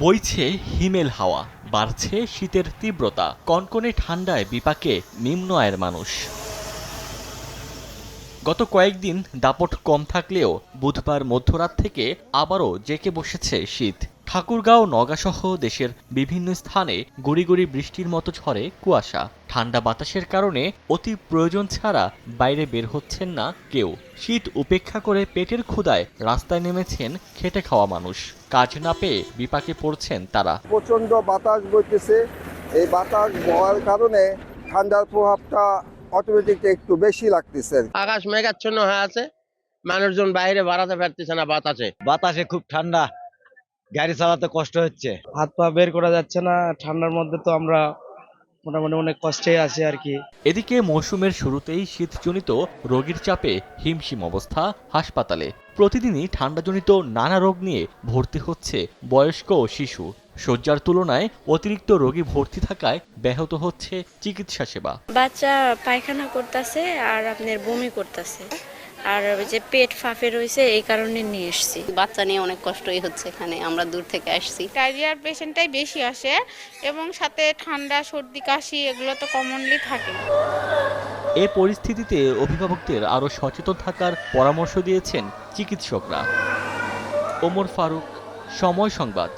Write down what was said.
বইছে হিমেল হাওয়া, বাড়ছে শীতের তীব্রতা, কনকনে ঠান্ডায় বিপাকে নিম্ন আয়ের মানুষ। গত কয়েকদিন দাপট কম থাকলেও বুধবার মধ্যরাত থেকে আবারও জেঁকে বসেছে শীত। ঠাকুরগাঁও, নওগাঁসহ দেশের বিভিন্ন স্থানে গুঁড়ি গুঁড়ি বৃষ্টির মতো ঝরে কুয়াশা। ঠান্ডা বাতাসের কারণে অতি প্রয়োজন ছাড়া বাইরে বের হচ্ছেন না কেউ। শীত উপেক্ষা করে পেটের ক্ষুধায় রাস্তায় নেমেছেন খেটে খাওয়া মানুষ। কাজ না পেয়ে বিপাকে পড়ছেন তারা। প্রচন্ড বাতাস বইতেছে। এই বাতাস বওয়ার কারণে ঠান্ডার প্রভাবটা অটোমেটিক একটু বেশি লাগতেছে। আকাশ মেঘাচ্ছন্ন হয়ে আছে, মানুষজন বাইরে বাড়াতে পারতেছে না বাতাসে খুব ঠান্ডা, গাড়ি চালাতে কষ্ট হচ্ছে। হাত পা বের করা যাচ্ছে না ঠান্ডার মধ্যে, তো আমরা মোটামুটি অনেক কষ্টে আছি আর কি। এদিকে মৌসুমের শুরুতেই শীতজনিত রোগীর চাপে হিমশিম অবস্থা হাসপাতালে। প্রতিদিনই ঠান্ডাজনিত নানা রোগ নিয়ে ভর্তি হচ্ছে বয়স্ক ও শিশু। শয্যার তুলনায় অতিরিক্ত রোগী ভর্তি থাকায় ব্যাহত হচ্ছে চিকিৎসা সেবা। বাচ্চা পায়খানা করতেছে আর আপনার বমি করতেছে, আর ওই যে পেট ফাঁপে রয়েছে, এই কারণে নিয়ে এসেছি। বাচ্চা নিয়ে অনেক কষ্টই হচ্ছে, এখানে আমরা দূর থেকে আসছি। ডায়রিয়ার পেশেন্টটাই বেশি আসে এবং সাথে ঠান্ডা, সর্দি, কাশি এগুলো তো কমনলি থাকে। এ পরিস্থিতিতে অভিভাবকদের আরও সচেতন থাকার পরামর্শ দিয়েছেন চিকিৎসকরা। ওমর ফারুক, সময় সংবাদ।